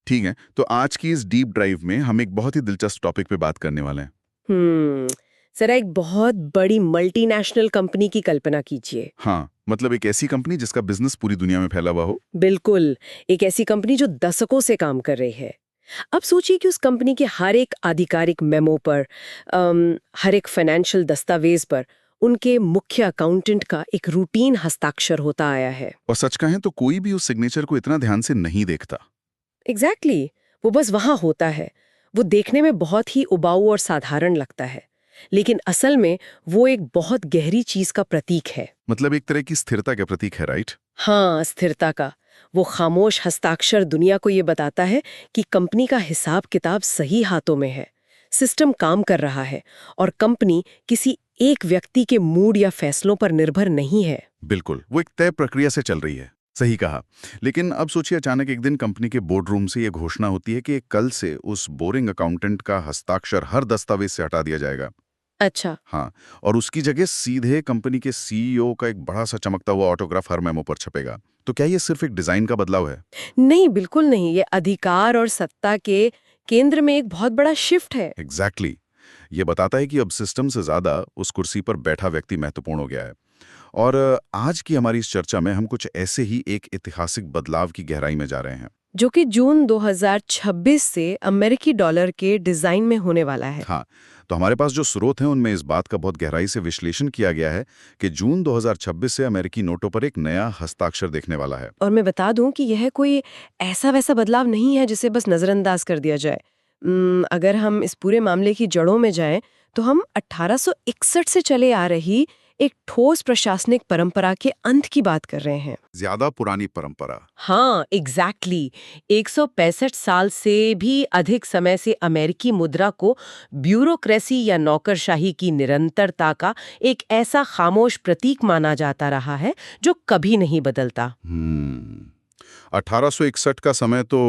ठीक है, तो आज की इस डीप ड्राइव में हम एक बहुत ही दिलचस्प टॉपिक पे बात करने वाले हैं। हम्म जरा एक बहुत बड़ी मल्टीनेशनल कंपनी की कल्पना कीजिए। हाँ, मतलब एक ऐसी कंपनी जिसका बिजनेस पूरी दुनिया में फैला हुआ हो। बिल्कुल, एक ऐसी कंपनी जो दशकों से काम कर रही है। अब सोचिए कि उस कंपनी के हर एक आधिकारिक मेमो पर, हर एक फाइनेंशियल दस्तावेज पर उनके मुख्य अकाउंटेंट का एक रूटीन हस्ताक्षर होता आया है। और सच कहें तो कोई भी उस सिग्नेचर को इतना ध्यान से नहीं देखता। एग्जैक्टली वो बस वहां होता है। वो देखने में बहुत ही उबाऊ और साधारण लगता है, लेकिन असल में वो एक बहुत गहरी चीज का प्रतीक है। मतलब एक तरह की स्थिरता का प्रतीक है, राइट? हाँ, स्थिरता का। वो खामोश हस्ताक्षर दुनिया को ये बताता है कि कंपनी का हिसाब किताब सही हाथों में है, सिस्टम काम कर रहा है और कंपनी किसी एक व्यक्ति के मूड या फैसलों पर निर्भर नहीं है। बिल्कुल, वो एक तय प्रक्रिया से चल रही है। सही कहा। लेकिन अब सोचिए, अचानक एक दिन कंपनी के बोर्ड रूम से ये घोषणा होती है कि कल से उस बोरिंग अकाउंटेंट का हस्ताक्षर हर दस्तावेज से हटा दिया जाएगा। अच्छा। हाँ, और उसकी जगह सीधे कंपनी के सीईओ का एक बड़ा सा चमकता हुआ ऑटोग्राफ हर मेमो पर छपेगा। तो क्या ये सिर्फ एक डिजाइन का बदलाव है? नहीं, बिल्कुल नहीं। ये अधिकार और सत्ता के केंद्र में एक बहुत बड़ा शिफ्ट है। एग्जैक्टली ये बताता है कि अब सिस्टम से ज्यादा उस कुर्सी पर बैठा व्यक्ति महत्वपूर्ण हो गया है। और आज की हमारी इस चर्चा में हम कुछ ऐसे ही एक ऐतिहासिक बदलाव की गहराई में जा रहे हैं। जो कि जून 2026 से अमेरिकी डॉलर के डिजाइन में होने वाला है। हाँ, तो हमारे पास जो स्रोत हैं उनमें इस बात का बहुत गहराई से विश्लेषण किया गया है कि जून 2026 से अमेरिकी नोटों पर एक नया हस्ताक्षर देखने वाला है। और मैं बता दूं कि यह कोई ऐसा वैसा बदलाव नहीं है जिसे बस नजरअंदाज कर दिया जाए। अगर हम इस पूरे मामले की जड़ों में जाएं, तो हम 1861 से चले आ रही एक ठोस प्रशासनिक परंपरा के अंत की बात कर रहे हैं। ज्यादा पुरानी परंपरा। हाँ, एग्जैक्टली। 165 साल से भी अधिक समय से अमेरिकी मुद्रा को ब्यूरोक्रेसी या नौकरशाही की निरंतरता का एक ऐसा खामोश प्रतीक माना जाता रहा है जो कभी नहीं बदलता। 1861 का समय तो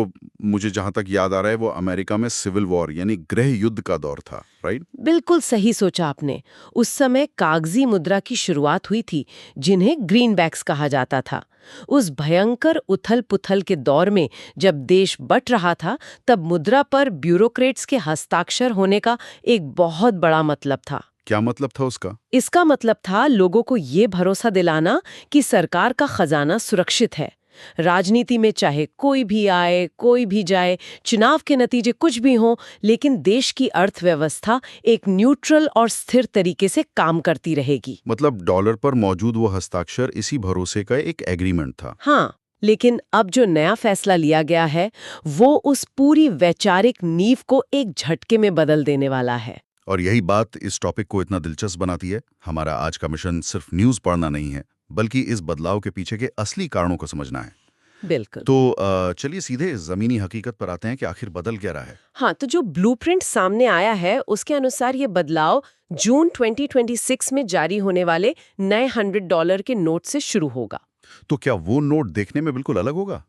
मुझे जहां तक याद आ रहा है वो अमेरिका में सिविल वॉर यानी गृह युद्ध का दौर था, राइट? बिल्कुल सही सोचा आपने। उस समय कागजी मुद्रा की शुरुआत हुई थी, जिन्हें ग्रीनबैक्स कहा जाता था। उस भयंकर उथल-पुथल के दौर में जब देश बंट रहा था, तब मुद्रा पर ब्यूरोक्रेट्स के हस्ताक्षर होने का एक बहुत बड़ा मतलब था। क्या मतलब था उसका? इसका मतलब था लोगों को ये भरोसा दिलाना कि सरकार का खजाना सुरक्षित है। राजनीति में चाहे कोई भी आए, कोई भी जाए, चुनाव के नतीजे कुछ भी हों, लेकिन देश की अर्थव्यवस्था एक न्यूट्रल और स्थिर तरीके से काम करती रहेगी। मतलब डॉलर पर मौजूद वो हस्ताक्षर इसी भरोसे का एक एग्रीमेंट था। हाँ, लेकिन अब जो नया फैसला लिया गया है, वो उस पूरी वैचारिक नींव को एक झटके में बदल देने वाला है। और यही बात इस टॉपिक को इतना दिलचस्प बनाती है। हमारा आज का मिशन सिर्फ न्यूज़ पढ़ना नहीं है, बल्कि इस बदलाव के पीछे के असली कारणों को समझना है। बिल्कुल। तो चलिए सीधे ज़मीनी हकीकत पर आते हैं कि आखिर बदल क्या रहा है। हाँ, तो जो ब्लूप्रिंट सामने आया है, उसके अनुसार ये बदलाव जून 2026 में जारी होने वाले नए $100 के नोट से शुरू होगा। तो क्या वो नोट देखने में बिल्कुल अलग होगा?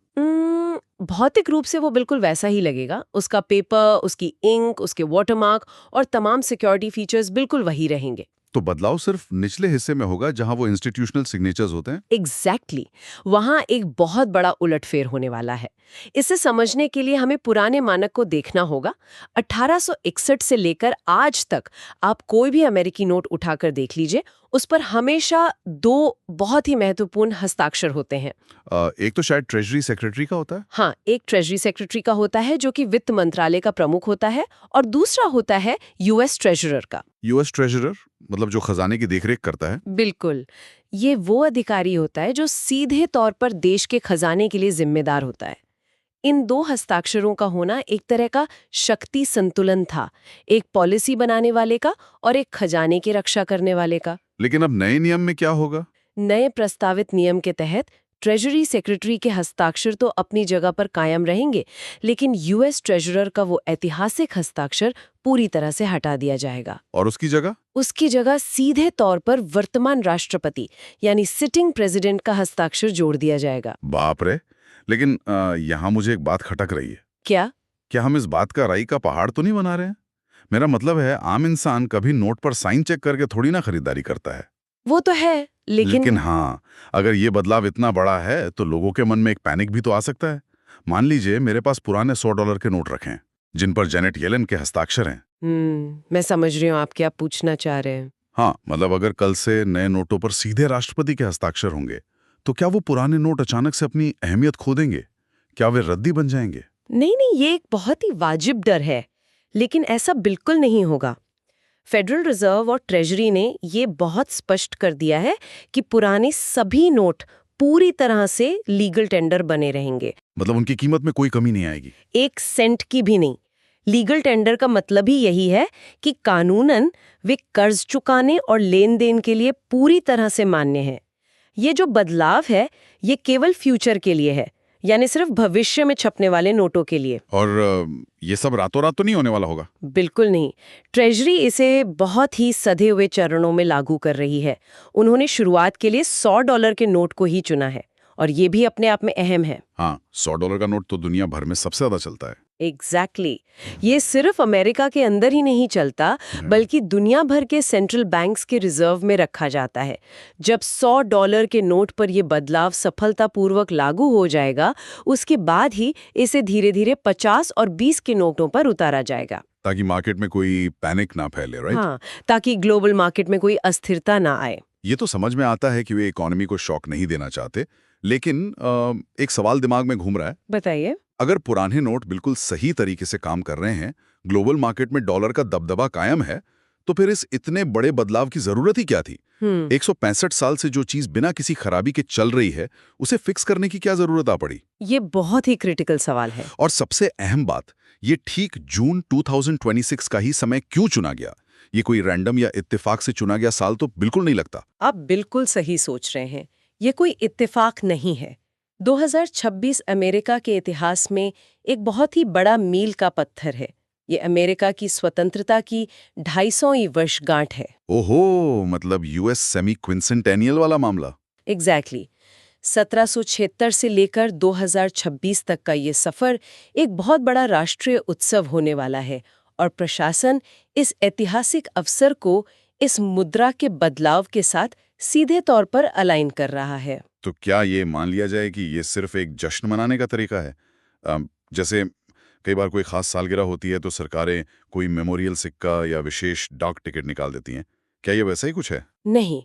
भौतिक रूप से वो बिल्कुल वैसा ही लगेगा। उसका पेपर, उसकी इंक, उसके वाटरमार्क और तमाम सिक्योरिटी फीचर्स बिल्कुल वही रहेंगे। तो बदलाव सिर्फ निचले हिस्से में होगा जहां वो इंस्टीट्यूशनल सिग्नेचर्स होते हैं। एग्जैक्टली वहां एक बहुत बड़ा उलटफेर होने वाला है। इसे समझने के लिए हमें पुराने मानक को देखना होगा। 1861 से लेकर आज तक आप कोई भी अमेरिकी नोट उठाकर देख लीजिए, उस पर हमेशा दो बहुत ही महत्वपूर्ण हस्ताक्षर होते हैं। एक तो शायद ट्रेजरी सेक्रेटरी का होता है। हाँ, एक ट्रेजरी सेक्रेटरी का होता है जो कि वित्त मंत्रालय का प्रमुख होता है, और दूसरा होता है यूएस ट्रेजरर का। यूएस ट्रेजरर मतलब जो खजाने की देखरेख करता है। बिल्कुल, ये वो अधिकारी होता है जो सीधे तौर पर देश के खजाने के लिए जिम्मेदार होता है। इन दो हस्ताक्षरों का होना एक तरह का शक्ति संतुलन था, एक पॉलिसी बनाने वाले का और एक खजाने की रक्षा करने वाले का। लेकिन अब नए नियम में क्या होगा? नए प्रस्तावित नियम के तहत ट्रेजरी सेक्रेटरी के हस्ताक्षर तो अपनी जगह पर कायम रहेंगे, लेकिन यूएस ट्रेजरर का वो ऐतिहासिक हस्ताक्षर पूरी तरह से हटा दिया जाएगा। और उसकी जगह सीधे तौर पर वर्तमान राष्ट्रपति यानी सिटिंग प्रेसिडेंट का हस्ताक्षर जोड़ दिया जाएगा। बाप रे! लेकिन यहाँ मुझे एक बात खटक रही है। क्या? क्या हम इस बात का राई का पहाड़ तो नहीं बना रहे हैं? मेरा मतलब है, आम इंसान कभी नोट पर साइन चेक करके थोड़ी ना खरीदारी करता है। वो तो है, लेकिन हाँ, अगर ये बदलाव इतना बड़ा है तो लोगों के मन में एक पैनिक भी तो आ सकता है। मान लीजिए मेरे पास पुराने $100 के नोट रखे हैं जिन पर जेनेट येलन के हस्ताक्षर हैं। मैं समझ रही हूँ आप क्या पूछना चाह रहे हैं। हाँ, मतलब अगर कल से नए नोटों पर सीधे राष्ट्रपति के हस्ताक्षर होंगे तो क्या वो पुराने नोट अचानक से अपनी अहमियत खो देंगे? क्या वे रद्दी बन जाएंगे? नहीं नहीं, ये एक बहुत ही वाजिब डर है, लेकिन ऐसा बिल्कुल नहीं होगा। फेडरल रिजर्व और ट्रेजरी ने ये बहुत स्पष्ट कर दिया है कि पुराने सभी नोट पूरी तरह से लीगल टेंडर बने रहेंगे। मतलब उनकी कीमत में कोई कमी नहीं आएगी? 1 सेंट की भी नहीं। लीगल टेंडर का मतलब ही यही है कि कानूनन वे कर्ज चुकाने और लेन देन के लिए पूरी तरह से मान्य हैं। ये जो बदलाव है, ये केवल फ्यूचर के लिए है, यानी सिर्फ भविष्य में छपने वाले नोटों के लिए। और ये सब रातों रात तो नहीं होने वाला होगा? बिल्कुल नहीं। ट्रेजरी इसे बहुत ही सधे हुए चरणों में लागू कर रही है। उन्होंने शुरुआत के लिए $100 के नोट को ही चुना है, और ये भी अपने आप में अहम है। हाँ, $100 का नोट तो दुनिया भर में सबसे ज्यादा चलता है। एग्जैक्टली। ये सिर्फ अमेरिका के अंदर ही नहीं चलता, बल्कि दुनिया भर के सेंट्रल बैंक्स के रिजर्व में रखा जाता है। जब $100 के नोट पर यह बदलाव सफलतापूर्वक लागू हो जाएगा, उसके बाद ही इसे धीरे धीरे 50 और 20 के नोटों पर उतारा जाएगा। ताकि मार्केट में कोई पैनिक ना फैले, राइट? हाँ, ताकि ग्लोबल मार्केट में कोई अस्थिरता ना आए। ये तो समझ में आता है कि वे इकोनॉमी को शॉक नहीं देना चाहते, लेकिन एक सवाल दिमाग में घूम रहा है। बताइए। अगर पुराने नोट बिल्कुल सही तरीके से काम कर रहे हैं, ग्लोबल मार्केट में डॉलर का दबदबा कायम है, तो फिर इस इतने बड़े बदलाव की जरूरत ही क्या थी? 165 साल से जो चीज बिना किसी खराबी के चल रही है, उसे फिक्स करने की क्या जरूरत आ पड़ी? ये बहुत ही क्रिटिकल सवाल है। और सबसे अहम बात, ये ठीक जून 2026 का ही समय क्यों चुना गया? ये कोई रैंडम या इत्तेफाक से चुना गया साल तो बिल्कुल नहीं लगता। आप बिल्कुल सही सोच रहे हैं। ये कोई इत्तेफाक नहीं है। 2026 अमेरिका के इतिहास में एक बहुत ही बड़ा मील का पत्थर है। ये अमेरिका की स्वतंत्रता की 250वीं वर्षगांठ है। ओहो, मतलब यूएस सेमी क्विंसेंटेनियल वाला मामला। एग्जैक्टली। 1776 से लेकर 2026 तक का ये सफर एक बहुत बड़ा राष्ट्रीय उत्सव होने वाला है, और प्रशासन इस ऐतिहासिक अवसर को इस मुद्रा के बदलाव के साथ सीधे तौर पर अलाइन कर रहा है। तो क्या ये मान लिया जाए कि ये सिर्फ एक जश्न मनाने का तरीका है? जैसे कई बार कोई खास सालगिरह होती है तो सरकारें कोई मेमोरियल सिक्का या विशेष डाक टिकट निकाल देती हैं। क्या ये वैसा ही कुछ है? नहीं,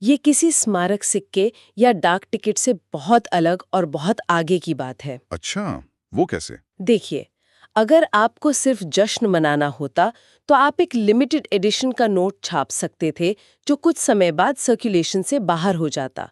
ये किसी स्मारक सिक्के या डाक टिकट से बहुत अलग और बहुत आगे की बात है। अच्छा, वो कैसे? देखिए, अगर आपको सिर्फ जश्न मनाना होता तो आप एक लिमिटेड एडिशन का नोट छाप सकते थे, जो कुछ समय बाद सर्कुलेशन से बाहर हो जाता।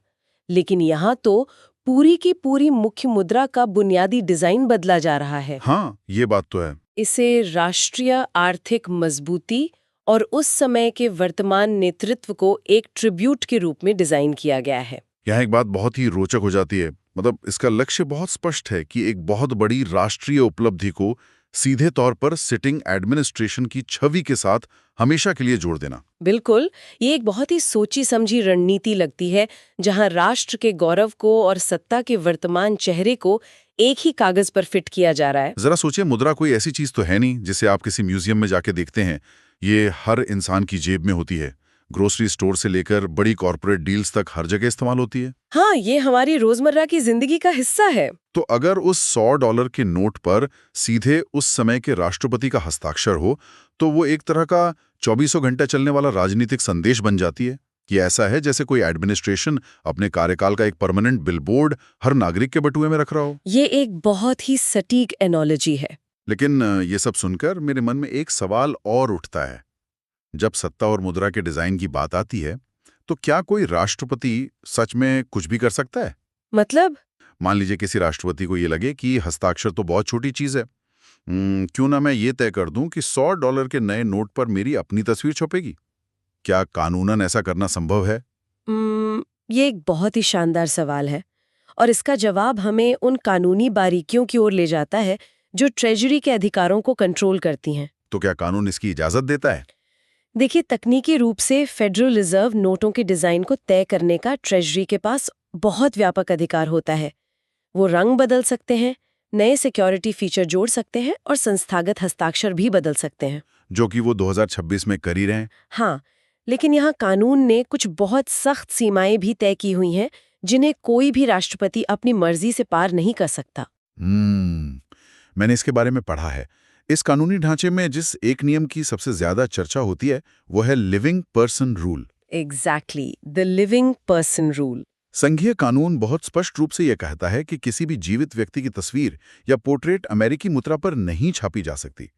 लेकिन यहाँ तो पूरी की पूरी मुख्य मुद्रा का बुनियादी डिजाइन बदला जा रहा है। हाँ, ये बात तो है। इसे राष्ट्रीय आर्थिक मजबूती और उस समय के वर्तमान नेतृत्व को एक ट्रिब्यूट के रूप में डिजाइन किया गया है। यहाँ एक बात बहुत ही रोचक हो जाती है। मतलब इसका लक्ष्य बहुत स्पष्ट है कि एक बहुत बड़ी राष्ट्रीय उपलब्धि को सीधे तौर पर सिटिंग एडमिनिस्ट्रेशन की छवि के साथ हमेशा के लिए जोड़ देना। बिल्कुल, ये एक बहुत ही सोची समझी रणनीति लगती है, जहां राष्ट्र के गौरव को और सत्ता के वर्तमान चेहरे को एक ही कागज पर फिट किया जा रहा है। जरा सोचिए, मुद्रा कोई ऐसी चीज तो है नहीं जिसे आप किसी म्यूजियम में जाके देखते हैं। ये हर इंसान की जेब में होती है। ग्रोसरी स्टोर से लेकर बड़ी कॉर्पोरेट डील्स तक हर जगह इस्तेमाल होती है। हाँ, ये हमारी रोजमर्रा की जिंदगी का हिस्सा है। तो अगर उस $100 के नोट पर सीधे उस समय के राष्ट्रपति का हस्ताक्षर हो, तो वो एक तरह का 24 घंटा चलने वाला राजनीतिक संदेश बन जाती है। ये ऐसा है जैसे कोई एडमिनिस्ट्रेशन अपने कार्यकाल का एक परमानेंट बिलबोर्ड हर नागरिक के बटुए में रख रहा हो। ये एक बहुत ही सटीक एनोलॉजी है। लेकिन ये सब सुनकर मेरे मन में एक सवाल और उठता है। जब सत्ता और मुद्रा के डिजाइन की बात आती है, तो क्या कोई राष्ट्रपति सच में कुछ भी कर सकता है? मतलब? मान लीजिए किसी राष्ट्रपति को ये लगे कि हस्ताक्षर तो बहुत छोटी चीज है, क्यों ना मैं ये तय कर दूं कि $100 के नए नोट पर मेरी अपनी तस्वीर छपेगी। क्या कानूनन ऐसा करना संभव है? ये एक बहुत ही शानदार सवाल है, और इसका जवाब हमें उन कानूनी बारीकियों की ओर ले जाता है जो ट्रेजरी के अधिकारों को कंट्रोल करती हैं। तो क्या कानून इसकी इजाजत देता है? देखिए, तकनीकी रूप से फेडरल रिजर्व नोटों के डिजाइन को तय करने का ट्रेजरी के पास बहुत व्यापक अधिकार होता है। वो रंग बदल सकते हैं, नए सिक्योरिटी फीचर जोड़ सकते हैं और संस्थागत हस्ताक्षर भी बदल सकते हैं, जो कि वो 2026 में कर ही रहे हैं। हाँ, लेकिन यहाँ कानून ने कुछ बहुत सख्त सीमाएं भी तय की हुई हैं, जिन्हें कोई भी राष्ट्रपति अपनी मर्जी से पार नहीं कर सकता। मैंने इसके बारे में पढ़ा है। इस कानूनी ढांचे में जिस एक नियम की सबसे ज्यादा चर्चा होती है वो है living person rule. Exactly, the living person rule. संघीय कानून बहुत स्पष्ट रूप से यह कहता है कि किसी भी जीवित व्यक्ति की तस्वीर या पोर्ट्रेट अमेरिकी मुद्रा पर नहीं छापी जा सकती।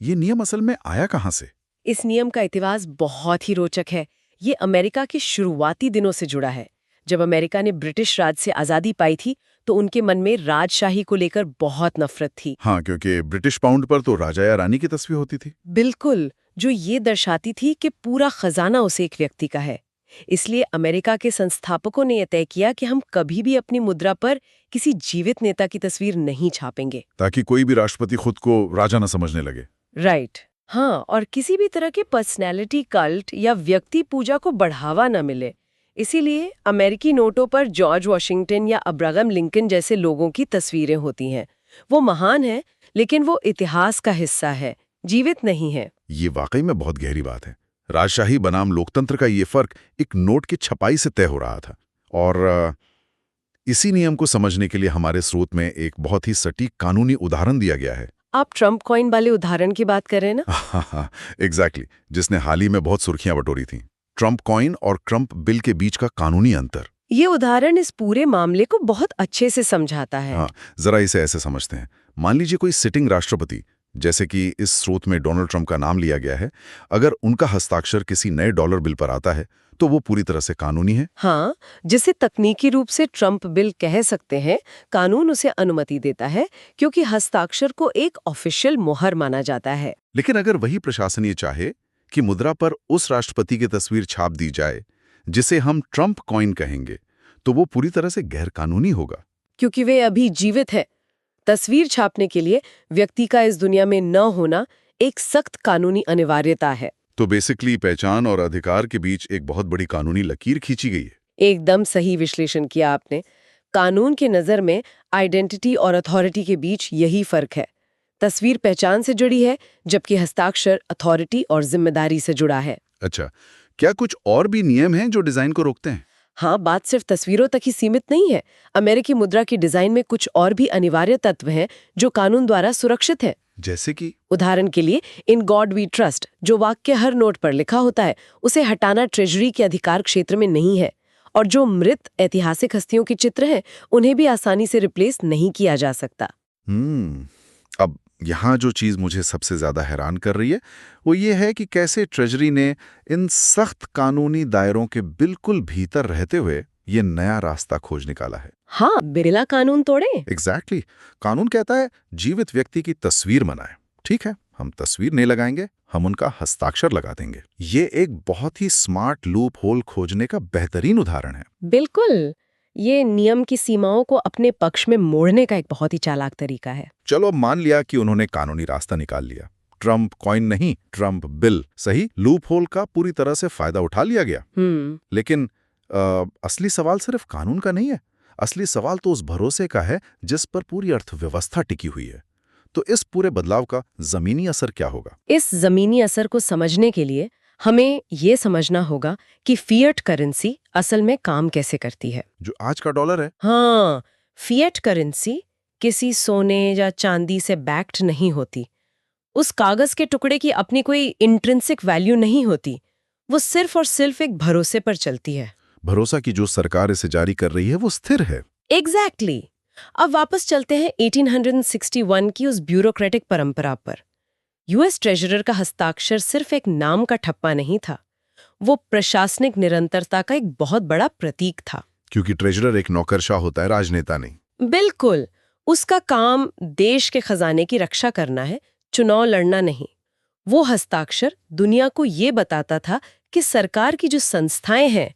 ये नियम असल में आया कहाँ से? इस नियम का इतिहास बहुत ही रोचक है। ये अमेरिका के शुरुआती दिनों से जुड़ा है। जब अमेरिका ने ब्रिटिश राज से आजादी पाई थी तो उनके मन में राजशाही को लेकर बहुत नफरत थी। हाँ, क्योंकि ब्रिटिश पाउंड पर तो राजा या रानी की तस्वीर होती थी। बिल्कुल, जो ये दर्शाती थी कि पूरा खजाना उसे एक व्यक्ति का है। इसलिए अमेरिका के संस्थापकों ने यह तय किया कि हम कभी भी अपनी मुद्रा पर किसी जीवित नेता की तस्वीर नहीं छापेंगे, ताकि कोई भी राष्ट्रपति खुद को राजा न समझने लगे। राइट। हाँ, और किसी भी तरह के पर्सनैलिटी कल्ट या व्यक्ति पूजा को बढ़ावा न मिले। इसीलिए अमेरिकी नोटों पर जॉर्ज वॉशिंगटन या अब्राहम लिंकन जैसे लोगों की तस्वीरें होती हैं। वो महान है, लेकिन वो इतिहास का हिस्सा है, जीवित नहीं है। ये वाकई में बहुत गहरी बात है। राजशाही बनाम लोकतंत्र का ये फर्क एक नोट की छपाई से तय हो रहा था। और इसी नियम को समझने के लिए हमारे स्रोत में एक बहुत ही सटीक कानूनी उदाहरण दिया गया है। आप ट्रम्प कॉइन वाले उदाहरण की बात कर रहे हैं ना? हाँ, एग्जैक्टली, जिसने हाल ही में बहुत सुर्खियां बटोरी थी। ट्रम्प कॉइन और ट्रम्प बिल के बीच का कानूनी अंतर। ये उदाहरण इस पूरे मामले को बहुत अच्छे से समझाता है। हाँ, जरा इसे ऐसे समझते हैं। मान लीजिए कोई सिटिंग राष्ट्रपति, जैसे कि इस स्रोत में डोनाल्ड ट्रंप का नाम लिया गया है, अगर उनका हस्ताक्षर किसी नए डॉलर बिल पर आता है तो वो पूरी तरह से कानूनी है। हाँ, जिसे तकनीकी रूप से ट्रम्प बिल कह सकते हैं। कानून उसे अनुमति देता है क्योंकि हस्ताक्षर को एक ऑफिशियल मोहर माना जाता है। लेकिन अगर वही प्रशासन ये चाहे कि मुद्रा पर उस राष्ट्रपति की तस्वीर छाप दी जाए जिसे हम ट्रम्प कॉइन कहेंगे, तो वो पूरी तरह से गैर कानूनी होगा, क्योंकि वे अभी जीवित है। तस्वीर छापने के लिए व्यक्ति का इस दुनिया में न होना एक सख्त कानूनी अनिवार्यता है। तो बेसिकली पहचान और अधिकार के बीच एक बहुत बड़ी कानूनी लकीर खींची गई है। एकदम सही विश्लेषण किया आपने। कानून के नजर में आइडेंटिटी और अथॉरिटी के बीच यही फर्क है। तस्वीर पहचान से जुड़ी है, जबकि हस्ताक्षर अथॉरिटी और जिम्मेदारी से जुड़ा है। अच्छा, क्या कुछ और भी नियम हैं जो डिजाइन को रोकते हैं? हाँ, बात सिर्फ तस्वीरों तक ही सीमित नहीं है। अमेरिकी मुद्रा की डिजाइन में कुछ और भी अनिवार्य तत्व हैं जो कानून द्वारा सुरक्षित है। जैसे कि उदाहरण के लिए, इन गॉड वी ट्रस्ट जो वाक्य हर नोट पर लिखा होता है, उसे हटाना ट्रेजरी के अधिकार क्षेत्र में नहीं है। और जो मृत ऐतिहासिक हस्तियों के चित्र हैं, उन्हें भी आसानी से रिप्लेस नहीं किया जा सकता। अब यहाँ जो चीज मुझे सबसे ज्यादा हैरान कर रही है वो ये है कि कैसे ट्रेजरी ने इन सख्त कानूनी दायरों के बिल्कुल भीतर रहते हुए ये नया रास्ता खोज निकाला है। हाँ, बिरला कानून तोड़े। एग्जैक्टली। कानून कहता है जीवित व्यक्ति की तस्वीर बनाए। ठीक है, हम तस्वीर नहीं लगाएंगे, हम उनका हस्ताक्षर लगा देंगे। ये एक बहुत ही स्मार्ट लूप होल खोजने का बेहतरीन उदाहरण है। बिल्कुल, ये नियम की सीमाओं को अपने पक्ष में मोड़ने का एक बहुत ही चालाक तरीका है। चलो, मान लिया कि उन्होंने कानूनी रास्ता निकाल लिया। ट्रम्प कॉइन नहीं, ट्रम्प बिल। सही, लूप होल का पूरी तरह से फायदा उठा लिया गया। लेकिन असली सवाल सिर्फ कानून का नहीं है। असली सवाल तो उस भरोसे का है जिस पर पूरी अर्थव्यवस्था टिकी हुई है। तो इस पूरे बदलाव का जमीनी असर क्या होगा? इस जमीनी असर को समझने के लिए हमें ये समझना होगा कि फिएट करेंसी असल में काम कैसे करती है। जो आज का डॉलर है। हाँ, फिएट करेंसी किसी सोने या चांदी से बैक्ड नहीं होती। उस कागज के टुकड़े की अपनी कोई इंट्रिंसिक वैल्यू नहीं होती। वो सिर्फ और सिर्फ एक भरोसे पर चलती है। भरोसा कि जो सरकार इसे जारी कर रही है वो स्थिर है। एग्जैक्टली। अब वापस चलते हैं 1861 की उस ब्यूरोक्रेटिक परंपरा पर। यूएस ट्रेजरर का हस्ताक्षर सिर्फ एक नाम का ठप्पा नहीं था, वो प्रशासनिक निरंतरता का एक बहुत बड़ा प्रतीक था। क्योंकि ट्रेजरर एक नौकरशाह होता है, राजनेता नहीं। बिल्कुल, उसका काम देश के खजाने की रक्षा करना है, चुनाव लड़ना नहीं। वो हस्ताक्षर दुनिया को ये बताता था कि सरकार की जो संस्थाएं हैं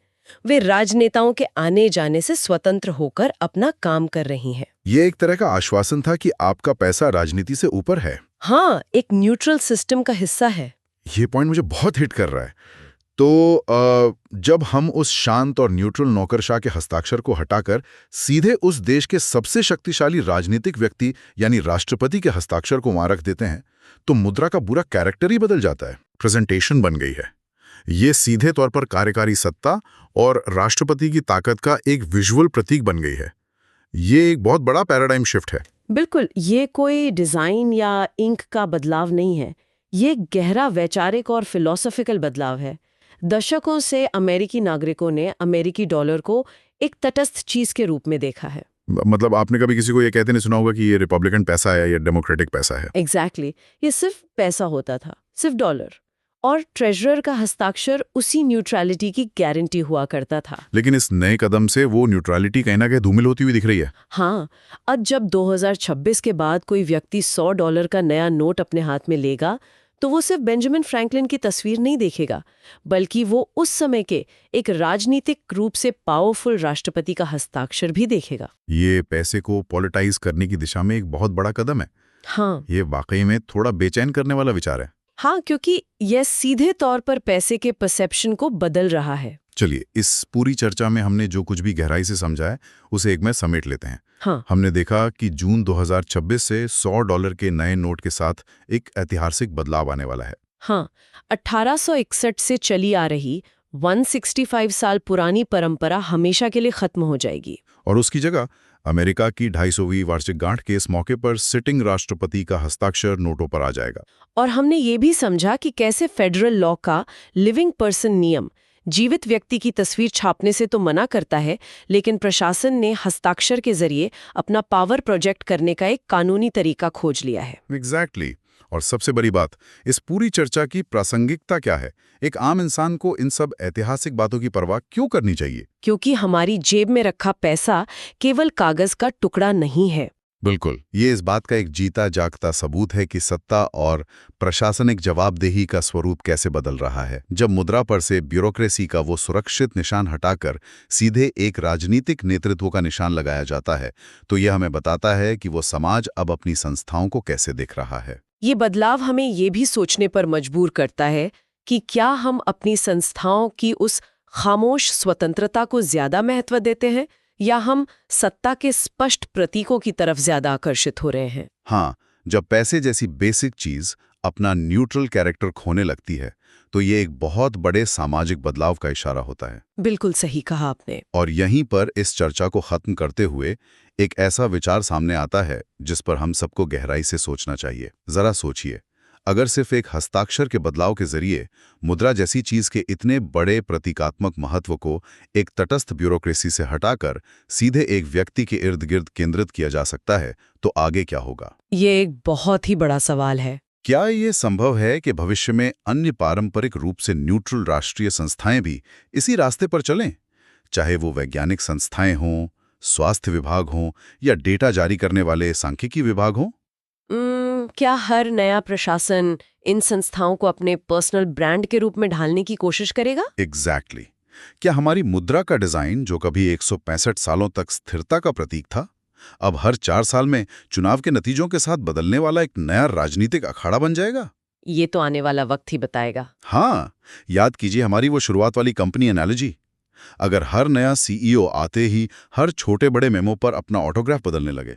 वे राजनेताओं के आने जाने से स्वतंत्र होकर अपना काम कर रही हैं। ये एक तरह का आश्वासन था कि आपका पैसा राजनीति से ऊपर है। हाँ, एक न्यूट्रल सिस्टम का हिस्सा है। ये पॉइंट मुझे बहुत हिट कर रहा है। तो जब हम उस शांत और न्यूट्रल नौकरशाह के हस्ताक्षर को हटाकर सीधे उस देश के सबसे शक्तिशाली राजनीतिक व्यक्ति यानी राष्ट्रपति के हस्ताक्षर को वहां रख देते हैं, तो मुद्रा का पूरा कैरेक्टर ही बदल जाता है। प्रेजेंटेशन बन गई है। ये सीधे तौर पर कार्यकारी सत्ता और राष्ट्रपति की ताकत का एक विजुअल प्रतीक बन गई है। ये एक बहुत बड़ा पैराडाइम शिफ्ट है। बिल्कुल, ये कोई डिजाइन या इंक का बदलाव नहीं है। ये गहरा वैचारिक और फिलॉसफिकल बदलाव है। दशकों से अमेरिकी नागरिकों ने अमेरिकी डॉलर को एक तटस्थ चीज के रूप में देखा है। मतलब आपने कभी किसी को ये कहते नहीं सुना होगा कि ये रिपब्लिकन पैसा है या डेमोक्रेटिक पैसा है। एग्जैक्टली ये सिर्फ पैसा होता था, सिर्फ डॉलर, और ट्रेजरर का हस्ताक्षर उसी न्यूट्रलिटी की गारंटी हुआ करता था। लेकिन इस नए कदम से वो न्यूट्रलिटी कहीं ना कहीं धूमिल होती हुई दिख रही है। हाँ, अब जब 2026 के बाद कोई व्यक्ति $100 का नया नोट अपने हाथ में लेगा, तो वो सिर्फ बेंजामिन फ्रैंकलिन की तस्वीर नहीं देखेगा, बल्कि वो उस समय के एक राजनीतिक रूप से पावरफुल राष्ट्रपति का हस्ताक्षर भी देखेगा। ये पैसे को पॉलिटाइज करने की दिशा में एक बहुत बड़ा कदम है। हाँ, ये वाकई में थोड़ा बेचैन करने वाला विचार है। हाँ, क्योंकि यह सीधे तौर पर पैसे के परसेप्शन को बदल रहा है। चलिए, इस पूरी चर्चा में हमने जो कुछ भी गहराई से समझा है उसे एक में समेट लेते हैं। हाँ, हमने देखा कि जून 2026 से $100 के नए नोट के साथ एक ऐतिहासिक बदलाव आने वाला है। हाँ, 1861 से चली आ रही 165 साल पुरानी परंपरा हमेशा के लिए खत्म हो जाएगी। और उसकी जगह अमेरिका की 250वीं वार्षिकगांठ के इस मौके पर सिटिंग राष्ट्रपति का हस्ताक्षर नोटों पर आ जाएगा। और हमने ये भी समझा कि कैसे फेडरल लॉ का लिविंग पर्सन नियम जीवित व्यक्ति की तस्वीर छापने से तो मना करता है, लेकिन प्रशासन ने हस्ताक्षर के जरिए अपना पावर प्रोजेक्ट करने का एक कानूनी तरीका खोज लिया है। एग्जैक्टली। और सबसे बड़ी बात, इस पूरी चर्चा की प्रासंगिकता क्या है? एक आम इंसान को इन सब ऐतिहासिक बातों की परवाह क्यों करनी चाहिए? क्योंकि हमारी जेब में रखा पैसा केवल कागज का टुकड़ा नहीं है। बिल्कुल, ये इस बात का एक जीता जागता सबूत है कि सत्ता और प्रशासनिक जवाबदेही का स्वरूप कैसे बदल रहा है। जब मुद्रा पर से ब्यूरोक्रेसी का वो सुरक्षित निशान हटाकर सीधे एक राजनीतिक नेतृत्व का निशान लगाया जाता है, तो यह हमें बताता है कि वो समाज अब अपनी संस्थाओं को कैसे देख रहा है। ये बदलाव हमें ये भी सोचने पर मजबूर करता है कि क्या हम अपनी संस्थाओं की उस खामोश स्वतंत्रता को ज्यादा महत्व देते हैं, या हम सत्ता के स्पष्ट प्रतीकों की तरफ ज्यादा आकर्षित हो रहे हैं। हाँ, जब पैसे जैसी बेसिक चीज अपना न्यूट्रल कैरेक्टर खोने लगती है, तो ये एक बहुत बड़े सामाजिक बदलाव का इशारा होता है। बिल्कुल सही कहा आपने। और यहीं पर इस चर्चा को खत्म करते हुए एक ऐसा विचार सामने आता है जिस पर हम सबको गहराई से सोचना चाहिए। जरा सोचिए, अगर सिर्फ एक हस्ताक्षर के बदलाव के जरिए मुद्रा जैसी चीज के इतने बड़े प्रतीकात्मक महत्व को एक तटस्थ ब्यूरोक्रेसी से हटाकर सीधे एक व्यक्ति के इर्द गिर्द केंद्रित किया जा सकता है, तो आगे क्या होगा? ये एक बहुत ही बड़ा सवाल है। क्या ये संभव है कि भविष्य में अन्य पारंपरिक रूप से न्यूट्रल राष्ट्रीय संस्थाएं भी इसी रास्ते पर चलें? चाहे वो वैज्ञानिक संस्थाएं हों, स्वास्थ्य विभाग हों या डेटा जारी करने वाले सांख्यिकी विभाग हों? क्या हर नया प्रशासन इन संस्थाओं को अपने पर्सनल ब्रांड के रूप में ढालने की कोशिश करेगा? एग्जैक्टली। क्या हमारी मुद्रा का डिजाइन, जो कभी 165 सालों तक स्थिरता का प्रतीक था, अब हर 4 साल में चुनाव के नतीजों के साथ बदलने वाला एक नया राजनीतिक अखाड़ा बन जाएगा? ये तो आने वाला वक्त ही बताएगा। हाँ, याद कीजिए हमारी वो शुरुआत वाली कंपनी एनालॉजी। अगर हर नया सीईओ आते ही हर छोटे बड़े मेमो पर अपना ऑटोग्राफ बदलने लगे,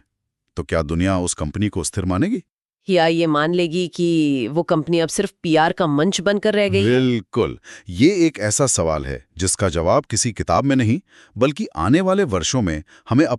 तो क्या दुनिया उस कंपनी को स्थिर मानेगी? या ये मान लेगी कि वो कंपनी अब सिर्फ पीआर का मंच बनकर रह गई? बिल्कुल। ये एक ऐसा सवाल है जिसका जवाब किसी किताब में नहीं, बल्कि आने वाले वर्षों में हमें